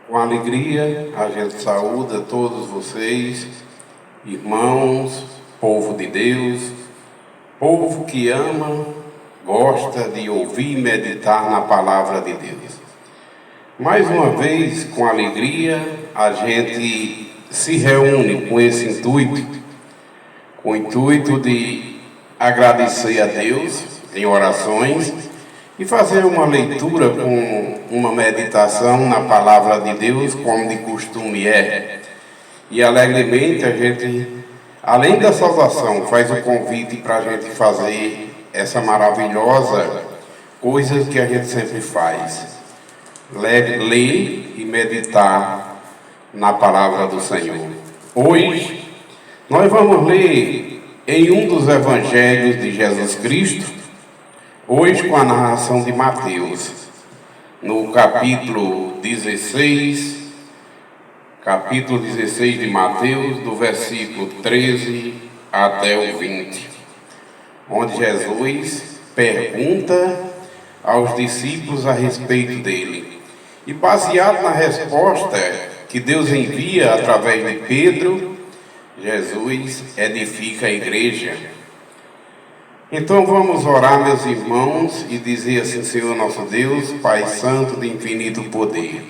Com alegria, a gente saúda todos vocês, irmãos, povo de Deus, povo que ama, gosta de ouvir e meditar na palavra de Deus. Mais uma vez, com alegria, a gente se reúne com esse intuito, com o intuito de agradecer a Deus em orações e fazer uma leitura com uma meditação na palavra de Deus, como de costume é. E alegremente a gente, além da saudação, faz o convite para a gente fazer essa maravilhosa coisa que a gente sempre faz: ler e meditar na palavra do Senhor. Hoje nós vamos ler em um dos evangelhos de Jesus Cristo, hoje com a narração de Mateus, no capítulo 16 de Mateus, do versículo 13 até o 20, onde Jesus pergunta aos discípulos a respeito dele. E baseado na resposta que Deus envia através de Pedro, Jesus edifica a igreja. Então vamos orar, meus irmãos, e dizer assim: Senhor nosso Deus, Pai Santo de infinito poder,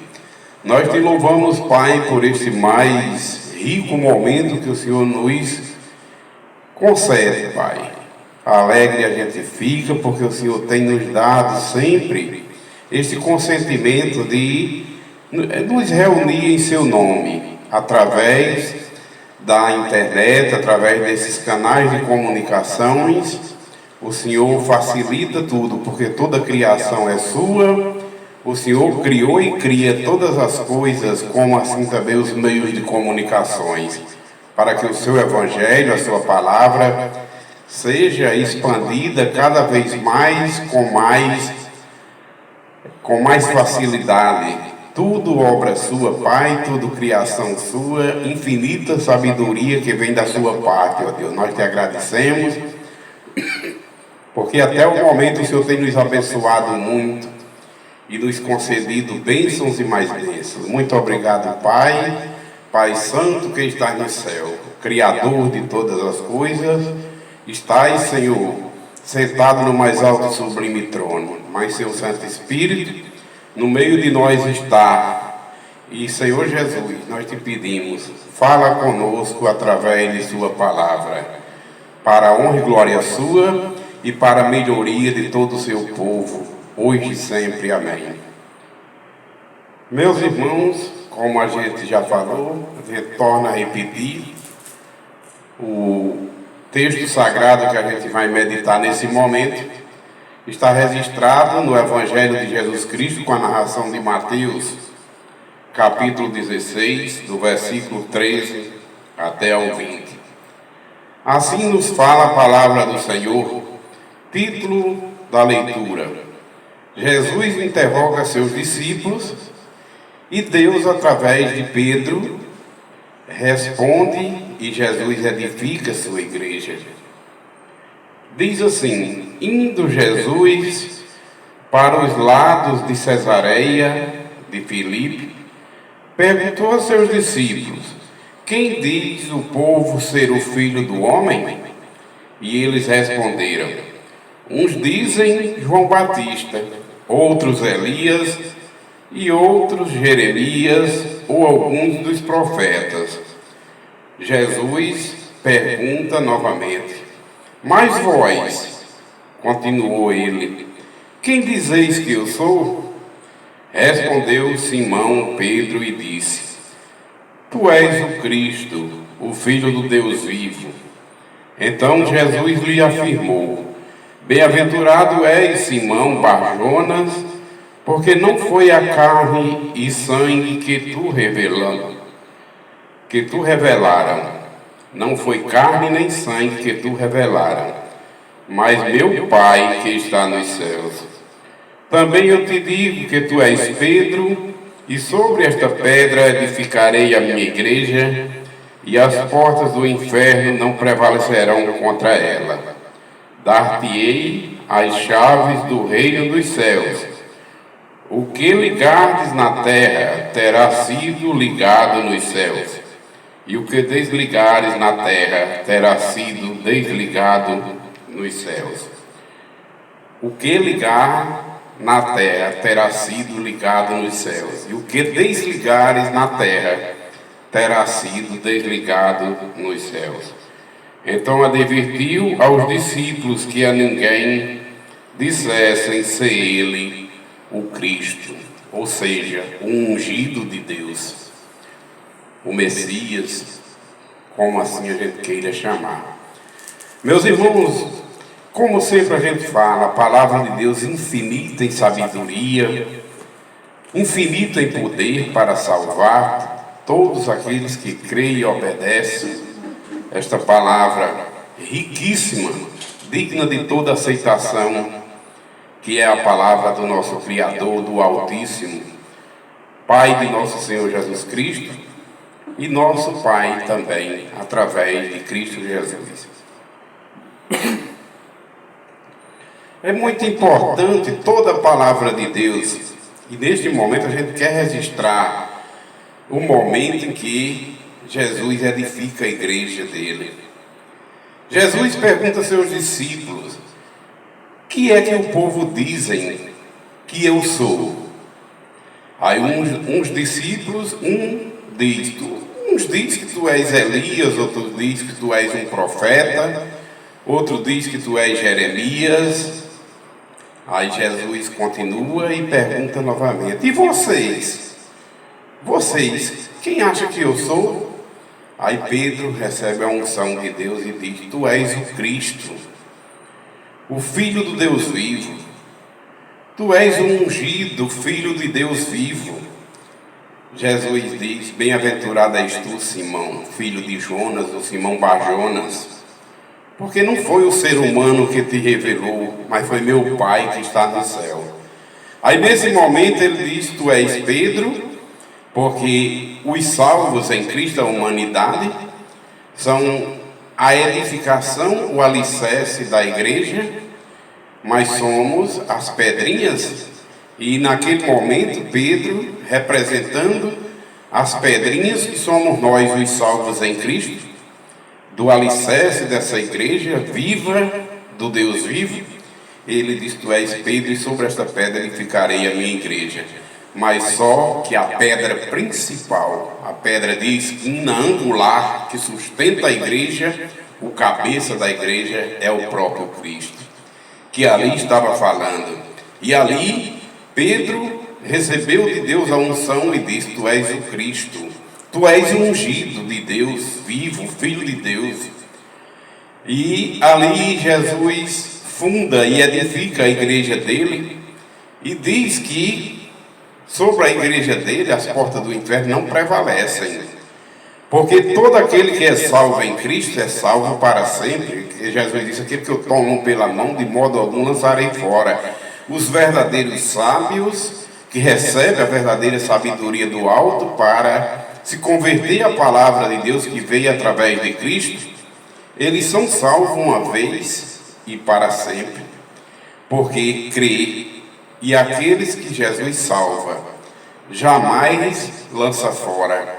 nós te louvamos, Pai, por este mais rico momento que o Senhor nos concede, Pai. Alegre a gente fica, porque o Senhor tem nos dado sempre este consentimento de nos reunir em seu nome, através da internet, através desses canais de comunicações. O Senhor facilita tudo, porque toda criação é sua. O Senhor criou e cria todas as coisas, como assim também os meios de comunicações, para que o seu evangelho, a sua palavra, seja expandida cada vez mais, com mais facilidade. Tudo obra sua, Pai, tudo criação sua, infinita sabedoria que vem da sua parte, ó Deus. Nós te agradecemos, porque até o momento o Senhor tem nos abençoado muito e nos concedido bênçãos e mais bênçãos. Muito obrigado, Pai, Pai Santo que estás no céu, Criador de todas as coisas. Estás, Senhor, sentado no mais alto e sublime trono, mas seu Santo Espírito no meio de nós está. E, Senhor Jesus, nós te pedimos, fala conosco através de sua palavra, para a honra e glória sua e para a melhoria de todo o seu povo, hoje e sempre. Amém. Meus irmãos, como a gente já falou, a gente torna a repetir o texto sagrado que a gente vai meditar nesse momento. Está registrado no Evangelho de Jesus Cristo, com a narração de Mateus, capítulo 16, do versículo 13 até ao 20. Assim nos fala a palavra do Senhor. Título da leitura: Jesus interroga seus discípulos e Deus, através de Pedro, responde, e Jesus edifica sua igreja. Diz assim: indo Jesus para os lados de Cesareia de Filipe, perguntou a seus discípulos: quem diz o povo ser o Filho do Homem? E eles responderam: uns dizem João Batista, outros Elias, e outros Jeremias ou alguns dos profetas. Jesus pergunta novamente: mas vós, continuou ele, quem dizeis que eu sou? Respondeu Simão Pedro e disse: tu és o Cristo, o Filho do Deus vivo. Então Jesus lhe afirmou: bem-aventurado és, Simão Bar-Jonas, porque não foi a carne e sangue que tu revelaram. Não foi carne nem sangue que tu revelaram, mas meu Pai que está nos céus. Também eu te digo que tu és Pedro, e sobre esta pedra edificarei a minha igreja, e as portas do inferno não prevalecerão contra ela. Dar-te-ei as chaves do reino dos céus. O que ligardes na terra terá sido ligado nos céus, e o que desligares na terra terá sido desligado nos céus. O que ligar na terra terá sido ligado nos céus, e o que desligares na terra terá sido desligado nos céus. Então advertiu aos discípulos que a ninguém dissessem ser ele o Cristo, ou seja, o ungido de Deus, o Messias, como assim a gente queira chamar. Meus irmãos, como sempre a gente fala, a palavra de Deus infinita em sabedoria, infinita em poder para salvar todos aqueles que creem e obedecem. Esta palavra riquíssima, digna de toda aceitação, que é a palavra do nosso Criador, do Altíssimo, Pai de nosso Senhor Jesus Cristo, e nosso Pai também, através de Cristo Jesus. É muito importante toda a palavra de Deus, e neste momento a gente quer registrar o momento em que Jesus edifica a igreja dele. Jesus pergunta aos seus discípulos: que é que o povo dizem que eu sou? Aí uns discípulos, uns diz que tu és Elias, outros diz que tu és um profeta, outro diz que tu és Jeremias. Aí Jesus continua e pergunta novamente: e vocês? Vocês, quem acha que eu sou? Aí Pedro recebe a unção de Deus e diz: tu és o Cristo, o Filho do Deus vivo. Tu és o ungido, Filho de Deus vivo. Jesus diz: bem-aventurado és tu, Simão, filho de Jonas, ou Simão Bar-Jonas, porque não foi o ser humano que te revelou, mas foi meu Pai que está no céu. Aí nesse momento ele diz: tu és Pedro, porque os salvos em Cristo, a humanidade, são a edificação, o alicerce da igreja, mas somos as pedrinhas. E naquele momento Pedro, representando as pedrinhas que somos nós, os salvos em Cristo, do alicerce dessa igreja viva, do Deus vivo, ele diz: tu és Pedro, e sobre esta pedra edificarei a minha igreja. Mas só que a pedra principal, a pedra de esquina angular que sustenta a igreja, o cabeça da igreja é o próprio Cristo, que ali estava falando. E ali Pedro recebeu de Deus a unção e disse: tu és o Cristo, tu és o ungido de Deus vivo, Filho de Deus. E ali Jesus funda e edifica a igreja dele e diz que sobre a igreja dele as portas do inferno não prevalecem, porque todo aquele que é salvo em Cristo é salvo para sempre. E Jesus disse: aquele que eu tomo pela mão, de modo algum lançarei fora. Os verdadeiros sábios, que recebem a verdadeira sabedoria do alto para se converter à palavra de Deus que veio através de Cristo, eles são salvos uma vez e para sempre, porque crê. E aqueles que Jesus salva jamais lança fora,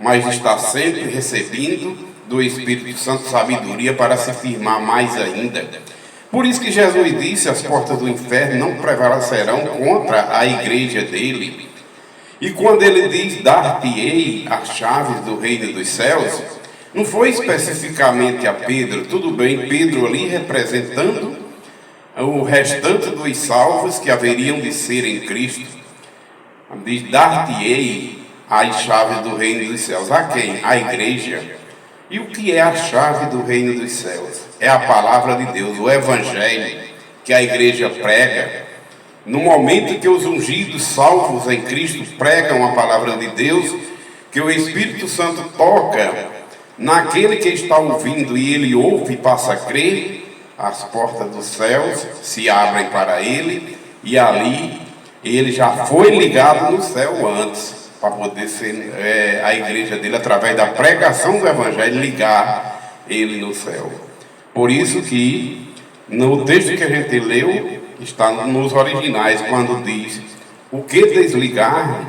mas está sempre recebendo do Espírito Santo sabedoria para se firmar mais ainda. Por isso que Jesus disse: as portas do inferno não prevalecerão contra a igreja dele. E quando ele diz: dar-te-ei as chaves do reino dos céus, não foi especificamente a Pedro. Tudo bem, Pedro ali representando o restante dos salvos que haveriam de ser em Cristo. Diz: dar-te-ei as chaves do reino dos céus. A quem? A igreja. E o que é a chave do reino dos céus? É a palavra de Deus, o evangelho que a igreja prega. No momento que os ungidos salvos em Cristo pregam a palavra de Deus, que o Espírito Santo toca naquele que está ouvindo e ele ouve e passa a crer, as portas dos céus se abrem para ele, e ali ele já foi ligado no céu antes, para poder ser a igreja dele, através da pregação do evangelho, ligar ele no céu. Por isso que no texto que a gente leu, está nos originais, quando diz: o que desligarem,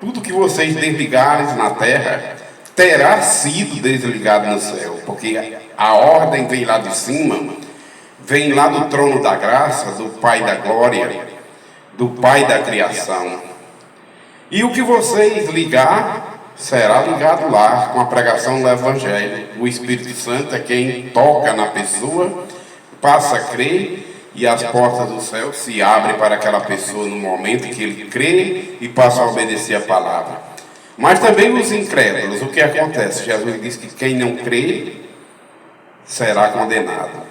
tudo que vocês desligarem na terra, terá sido desligado no céu, porque a ordem vem lá de cima, vem lá do trono da graça, do Pai da glória, do Pai da criação. E o que vocês ligar, será ligado lá, com a pregação do Evangelho. O Espírito Santo é quem toca na pessoa, passa a crer, e as portas do céu se abrem para aquela pessoa no momento que ele crê e passa a obedecer a palavra. Mas também os incrédulos, o que acontece? Jesus diz que quem não crê será condenado.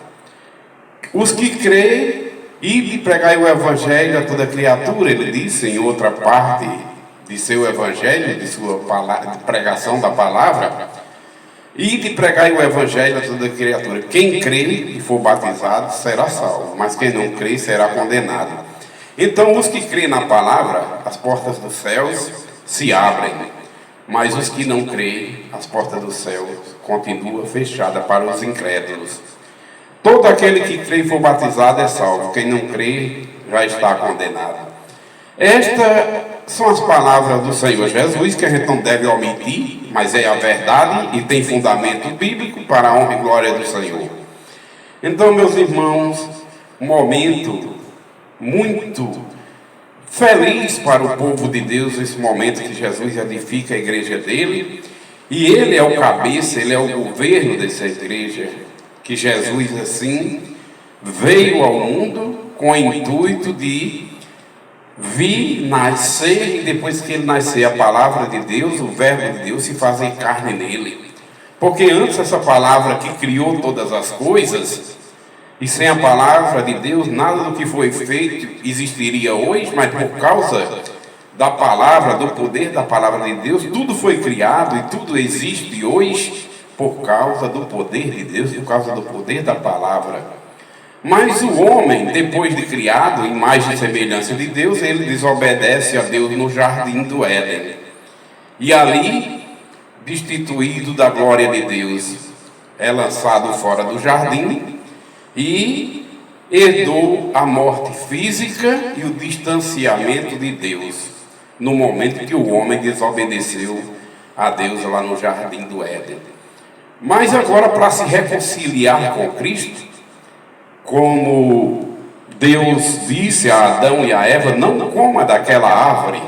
Os que creem e pregai o Evangelho a toda criatura, ele disse em outra parte de seu Evangelho, de sua palavra, de pregação da palavra, e de pregar o Evangelho a toda criatura. Quem crê e for batizado será salvo, mas quem não crê será condenado. Então, os que crêem na palavra, as portas dos céus se abrem, mas os que não creem, as portas dos céus continuam fechadas para os incrédulos. Todo aquele que crê e for batizado é salvo, quem não crê já está condenado. Estas são as palavras do Senhor Jesus, que a gente não deve omitir, mas é a verdade e tem fundamento bíblico para a honra e glória do Senhor. Então, meus irmãos, um momento muito feliz para o povo de Deus, esse momento que Jesus edifica a igreja dele, e ele é o cabeça, ele é o governo dessa igreja, que Jesus, assim, veio ao mundo com o intuito de vir, nascer, e depois que ele nascer, a palavra de Deus, o verbo de Deus, se fazer carne nele. Porque antes essa palavra que criou todas as coisas, e sem a palavra de Deus, nada do que foi feito existiria hoje, mas por causa da palavra, do poder da palavra de Deus, tudo foi criado e tudo existe hoje por causa do poder de Deus, por causa do poder da palavra. Mas o homem, depois de criado, em imagem e semelhança de Deus, ele desobedece a Deus no jardim do Éden. E ali, destituído da glória de Deus, é lançado fora do jardim e herdou a morte física e o distanciamento de Deus, no momento que o homem desobedeceu a Deus lá no jardim do Éden. Mas agora, para se reconciliar com Cristo, como Deus disse a Adão e a Eva, não coma daquela árvore.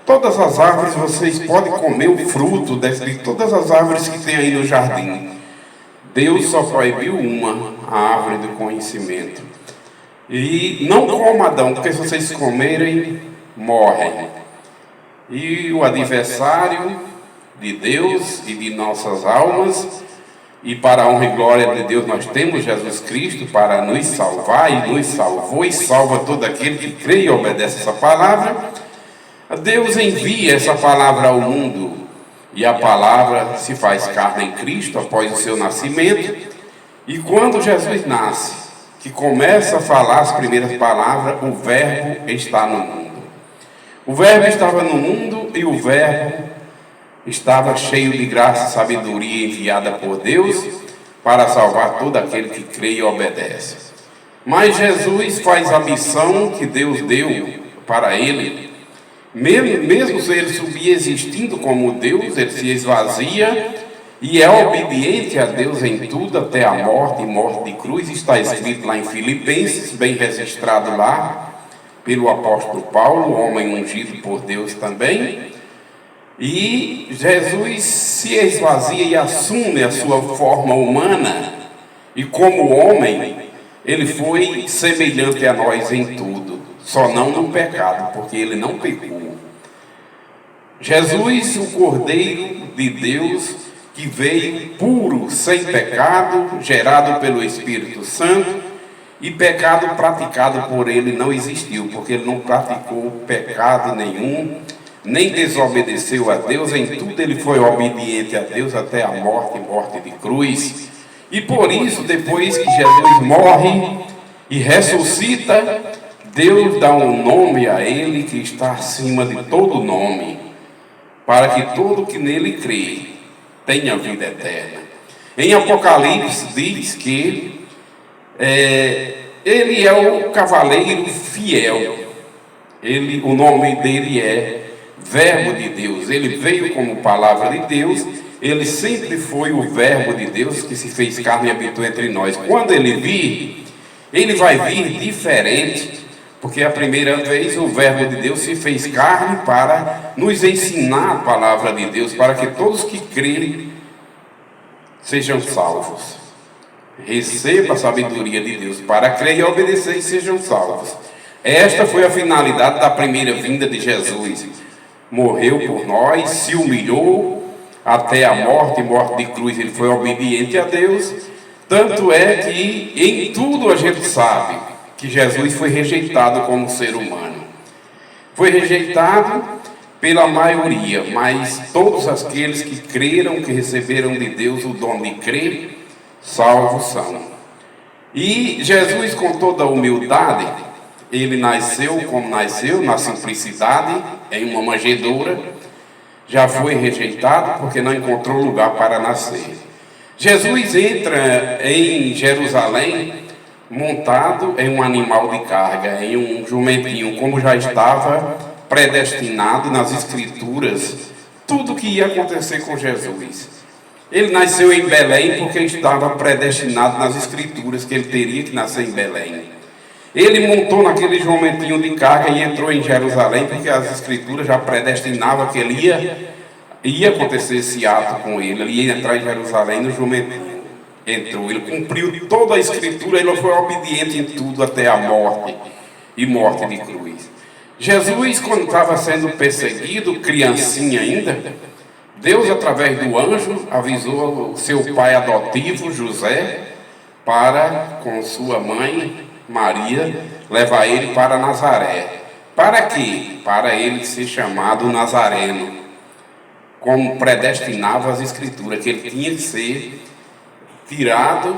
Todas as árvores vocês podem comer o fruto de todas as árvores que tem aí no jardim. Deus só proibiu uma, a árvore do conhecimento. E não coma, Adão, porque se vocês comerem, morrem. E o adversário de Deus e de nossas almas, e para a honra e glória de Deus, nós temos Jesus Cristo para nos salvar, e nos salvou, e salva todo aquele que crê e obedece essa palavra. Deus envia essa palavra ao mundo, e a palavra se faz carne em Cristo após o seu nascimento. E quando Jesus nasce, que começa a falar as primeiras palavras, o verbo está no mundo. O verbo estava no mundo, e o verbo estava cheio de graça e sabedoria enviada por Deus para salvar todo aquele que crê e obedece. Mas Jesus faz a missão que Deus deu para ele. Mesmo ele subsistindo como Deus, ele se esvazia e é obediente a Deus em tudo, até a morte e morte de cruz. Está escrito lá em Filipenses, bem registrado lá pelo apóstolo Paulo, homem ungido por Deus também. E Jesus se esvazia e assume a sua forma humana, e como homem, ele foi semelhante a nós em tudo, só não no pecado, porque ele não pecou. Jesus, o Cordeiro de Deus, que veio puro, sem pecado, gerado pelo Espírito Santo, e pecado praticado por ele não existiu, porque ele não praticou pecado nenhum, nem desobedeceu a Deus, em tudo ele foi obediente a Deus até a morte, morte de cruz. E por isso, depois que Jesus morre e ressuscita, Deus dá um nome a ele que está acima de todo nome, para que todo que nele crê tenha vida eterna. Em Apocalipse diz que ele é o cavaleiro fiel. o nome dele é Verbo de Deus. Ele veio como palavra de Deus, ele sempre foi o Verbo de Deus que se fez carne e habitou entre nós. Quando ele vir, ele vai vir diferente, porque a primeira vez o Verbo de Deus se fez carne para nos ensinar a palavra de Deus, para que todos que crerem sejam salvos. Receba a sabedoria de Deus para crer e obedecer e sejam salvos. Esta foi a finalidade da primeira vinda de Jesus. Morreu por nós, se humilhou até a morte de cruz, ele foi obediente a Deus. Tanto é que em tudo a gente sabe que Jesus foi rejeitado como ser humano. Foi rejeitado pela maioria, mas todos aqueles que creram, que receberam de Deus o dom de crer, salvos são. E Jesus, com toda a humildade, ele nasceu como nasceu, na simplicidade, em uma manjedoura. Já foi rejeitado porque não encontrou lugar para nascer. Jesus entra em Jerusalém montado em um animal de carga, em um jumentinho, como já estava predestinado nas Escrituras, tudo que ia acontecer com Jesus. Ele nasceu em Belém porque estava predestinado nas Escrituras que ele teria que nascer em Belém. Ele montou naquele jumentinho de carga e entrou em Jerusalém porque as Escrituras já predestinavam que ele ia acontecer esse ato com ele. Ele ia entrar em Jerusalém no jumentinho. Entrou, ele cumpriu toda a Escritura, ele foi obediente em tudo até a morte e morte de cruz. Jesus, quando estava sendo perseguido, criancinha ainda, Deus, através do anjo, avisou o seu pai adotivo, José, para, com sua mãe, Maria, levar ele para Nazaré. Para quê? Para ele ser chamado Nazareno, como predestinava as Escrituras, que ele tinha que ser tirado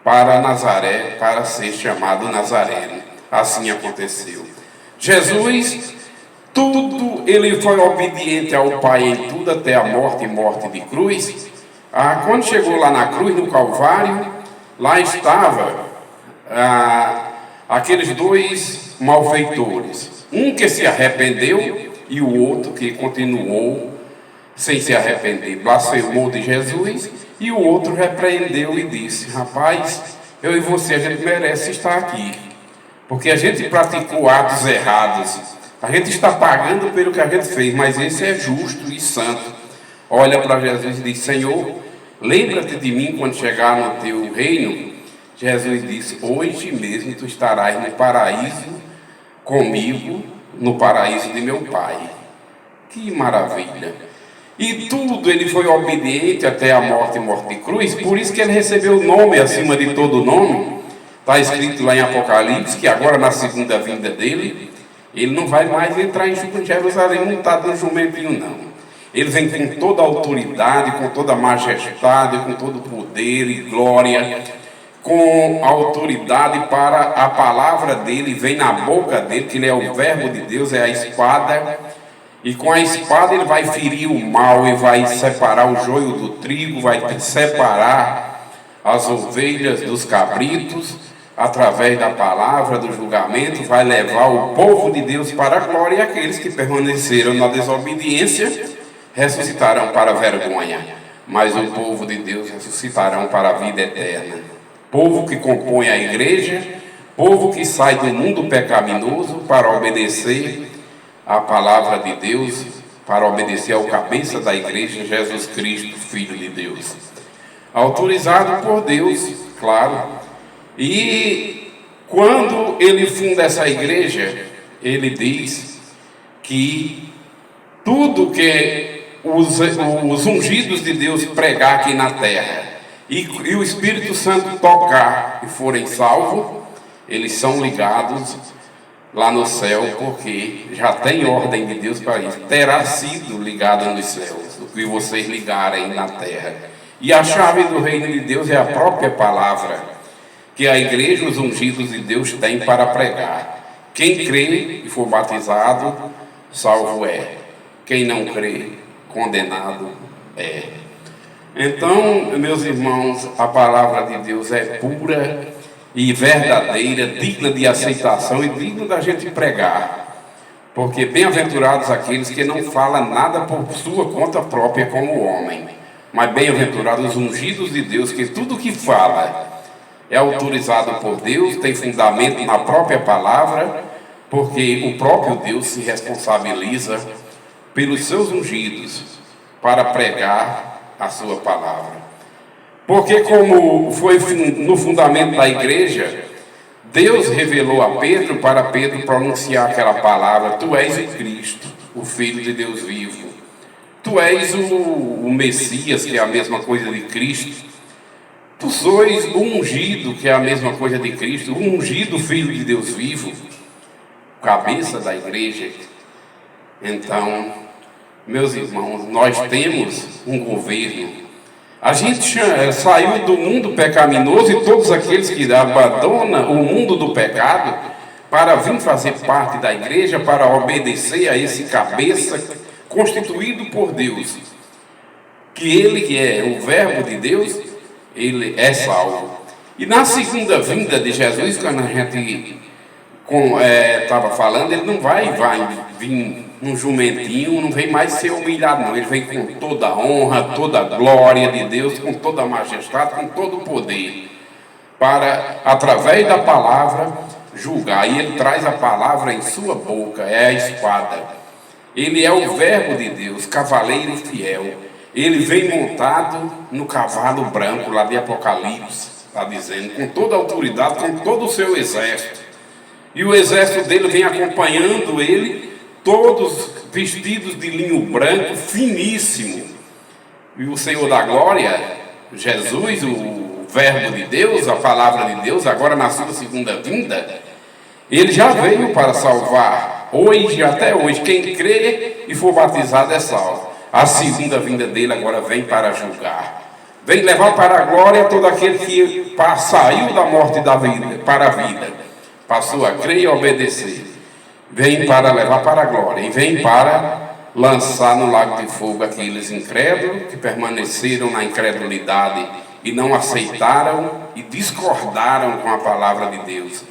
para Nazaré, para ser chamado Nazareno. Assim aconteceu. Jesus, tudo, ele foi obediente ao Pai em tudo, até a morte e morte de cruz. Quando chegou lá na cruz, no Calvário, lá estava aqueles dois malfeitores. Um que se arrependeu e o outro que continuou sem se arrepender. Blasfemou de Jesus. E o outro repreendeu e disse: rapaz, eu e você, a gente merece estar aqui, porque a gente praticou atos errados, a gente está pagando pelo que a gente fez, mas esse é justo e santo. Olha para Jesus e diz: Senhor, lembra-te de mim quando chegar no teu reino. Jesus disse: hoje mesmo tu estarás no paraíso comigo, no paraíso de meu Pai. Que maravilha! E tudo, ele foi obediente até a morte e morte de cruz, por isso que ele recebeu o nome acima de todo nome. Está escrito lá em Apocalipse que agora, na segunda vinda dele, ele não vai mais entrar em Jerusalém montado no jumentinho, não. Ele vem com toda a autoridade, com toda a majestade, com todo o poder e glória, com a autoridade para a palavra dele, vem na boca dele, que ele é o Verbo de Deus, é a espada. E com a espada ele vai ferir o mal e vai separar o joio do trigo, vai separar as ovelhas dos cabritos, através da palavra do julgamento, vai levar o povo de Deus para a glória, e aqueles que permaneceram na desobediência ressuscitarão para a vergonha, mas o povo de Deus ressuscitarão para a vida eterna. Povo que compõe a igreja, povo que sai do mundo pecaminoso para obedecer a palavra de Deus, para obedecer ao cabeça da igreja, Jesus Cristo, Filho de Deus, autorizado por Deus, claro. E quando ele funda essa igreja, ele diz que tudo que os ungidos de Deus pregar aqui na terra e o Espírito Santo tocar e forem salvos, eles são ligados lá no céu, porque já tem ordem de Deus para isso. Terá sido ligado nos céus, o que vocês ligarem na terra. E a chave do reino de Deus é a própria palavra, que a igreja, os ungidos de Deus, tem para pregar. Quem crê e for batizado, salvo é. Quem não crê, condenado é. Então, meus irmãos, a palavra de Deus é pura e verdadeira, digna de aceitação e digna da gente pregar. Porque bem-aventurados aqueles que não falam nada por sua conta própria como homem, mas bem-aventurados os ungidos de Deus, que tudo que fala é autorizado por Deus, tem fundamento na própria palavra, porque o próprio Deus se responsabiliza pelos seus ungidos para pregar a sua palavra. Porque como foi no fundamento da igreja, Deus revelou a Pedro para Pedro pronunciar aquela palavra: tu és o Cristo, o Filho de Deus vivo. Tu és o Messias, que é a mesma coisa de Cristo. Tu sois o ungido, que é a mesma coisa de Cristo, o ungido Filho de Deus vivo, cabeça da igreja. Então, meus irmãos, nós temos um governo. A gente saiu do mundo pecaminoso e todos aqueles que abandonam o mundo do pecado para vir fazer parte da igreja, para obedecer a esse cabeça constituído por Deus, que ele que é o verbo de Deus, ele é salvo. E na segunda vinda de Jesus, quando a gente estava falando, ele não vai vir num jumentinho, não vem mais ser humilhado, não. Ele vem com toda a honra, toda a glória de Deus, com toda a majestade, com todo o poder, para, através da palavra, julgar. E ele traz a palavra em sua boca, é a espada. Ele é o verbo de Deus, cavaleiro fiel. Ele vem montado no cavalo branco, lá de Apocalipse, está dizendo, com toda a autoridade, com todo o seu exército. E o exército dele vem acompanhando ele, todos vestidos de linho branco, finíssimo. E o Senhor da glória, Jesus, o verbo de Deus, a palavra de Deus, agora na sua segunda vinda, ele já veio para salvar. Hoje, até hoje, quem crê e for batizado é salvo. A segunda vinda dele agora vem para julgar. Vem levar para a glória todo aquele que saiu da morte da vida, para a vida. Passou a crer e obedecer. Vem para levar para a glória. E vem para lançar no lago de fogo aqueles incrédulos que permaneceram na incredulidade e não aceitaram e discordaram com a palavra de Deus.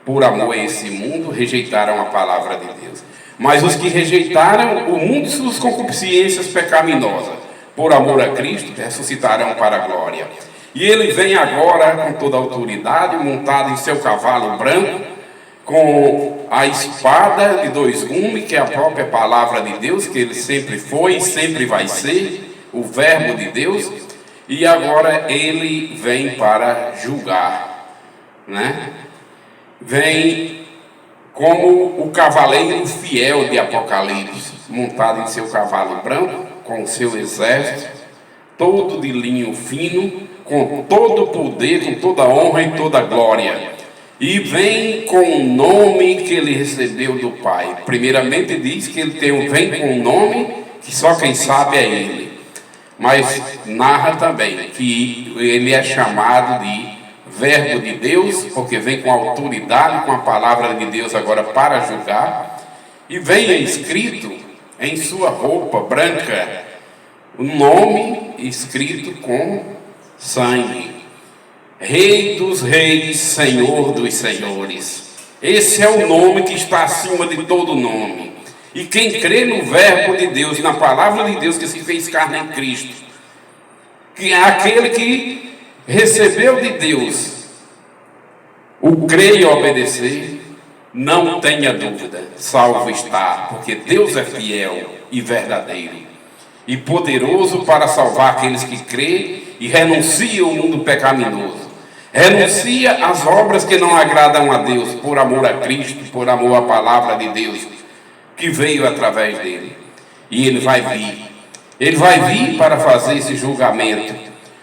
Por amor a esse mundo, rejeitaram a palavra de Deus. Mas os que rejeitaram o mundo e suas concupiscências pecaminosas, por amor a Cristo, ressuscitarão para a glória. E ele vem agora com toda a autoridade, montado em seu cavalo branco, com a espada de dois gumes, que é a própria palavra de Deus, que ele sempre foi e sempre vai ser, o verbo de Deus. E agora ele vem para julgar, né? Vem como o cavaleiro fiel de Apocalipse, montado em seu cavalo branco, com o seu exército, todo de linho fino, com todo o poder, com toda a honra e toda a glória. E vem com o nome que ele recebeu do Pai. Primeiramente diz que ele vem com um nome que só quem sabe é ele. Mas narra também que ele é chamado de verbo de Deus, porque vem com autoridade, com a palavra de Deus agora para julgar. E vem escrito em sua roupa branca o nome escrito com sangue: Rei dos reis, Senhor dos senhores. Esse é o nome que está acima de todo nome. E quem crê no verbo de Deus, na palavra de Deus que se fez carne em Cristo, que é aquele que recebeu de Deus o crer e obedecer, não tenha dúvida, salvo está, porque Deus é fiel e verdadeiro e poderoso para salvar aqueles que crêem e renunciam ao mundo pecaminoso, renuncia às obras que não agradam a Deus, por amor a Cristo, por amor à palavra de Deus que veio através dele. E ele vai vir para fazer esse julgamento,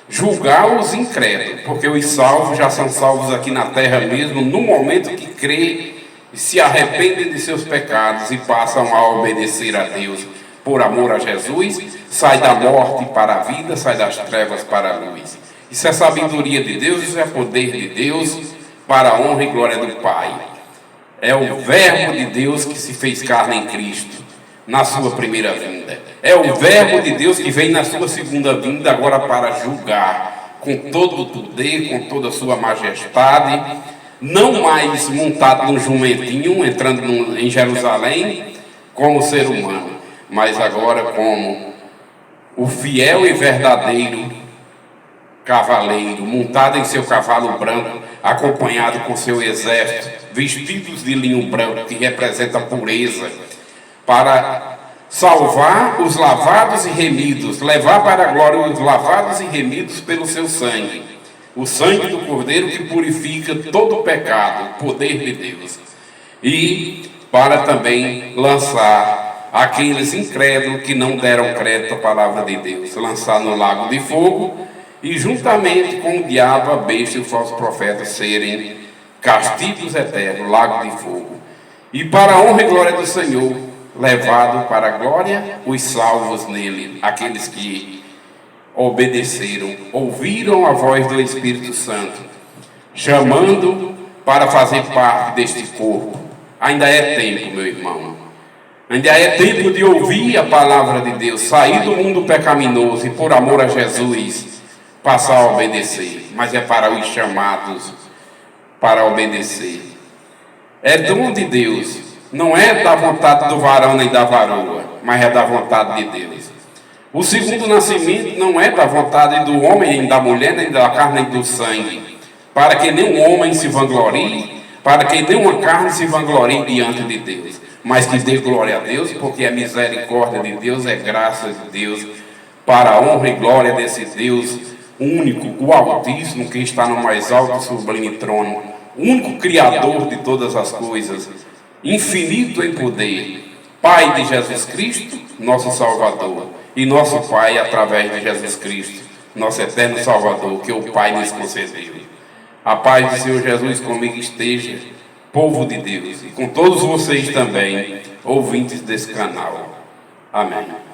julgar os incrédulos, porque os salvos já são salvos aqui na terra mesmo, no momento que crê e se arrependem de seus pecados e passam a obedecer a Deus por amor a Jesus, sai da morte para a vida, sai das trevas para a luz. Isso é sabedoria de Deus, isso é poder de Deus, para a honra e glória do Pai. É o verbo de Deus que se fez carne em Cristo, na sua primeira vinda. É o verbo de Deus que vem na sua segunda vinda, agora para julgar, com todo o poder, com toda a sua majestade, não mais montado num jumentinho, entrando em Jerusalém, como ser humano, mas agora como o fiel e verdadeiro cavaleiro, montado em seu cavalo branco, acompanhado com seu exército, vestidos de linho branco, que representa a pureza, para salvar os lavados e remidos, levar para a glória os lavados e remidos pelo seu sangue, o sangue do Cordeiro que purifica todo o pecado, o poder de Deus, e para também lançar aqueles incrédulos que não deram crédito à palavra de Deus, lançar no lago de fogo, e juntamente com o diabo, a besta e o falso profeta serem castigos eternos, lago de fogo. E para a honra e glória do Senhor, levado para a glória os salvos nele, aqueles que obedeceram, ouviram a voz do Espírito Santo, chamando para fazer parte deste corpo. Ainda é tempo, meu irmão. Ainda é tempo de ouvir a palavra de Deus, sair do mundo pecaminoso e, por amor a Jesus, passar a obedecer. Mas é para os chamados para obedecer. É dom de Deus. Não é da vontade do varão nem da varoa, mas é da vontade de Deus. O segundo nascimento não é da vontade do homem, nem da mulher, nem da carne, nem do sangue, para que nenhum homem se vanglorie, para que nenhuma carne se vanglorie diante de Deus, mas que dê glória a Deus, porque a misericórdia de Deus é graça de Deus, para a honra e glória desse Deus único, o Altíssimo, que está no mais alto e sublime trono, o único Criador de todas as coisas, infinito em poder, Pai de Jesus Cristo, nosso Salvador, e nosso Pai através de Jesus Cristo, nosso eterno Salvador, que o Pai nos concedeu. A paz do Senhor Jesus comigo esteja, povo de Deus, e com todos vocês também, ouvintes desse canal. Amém.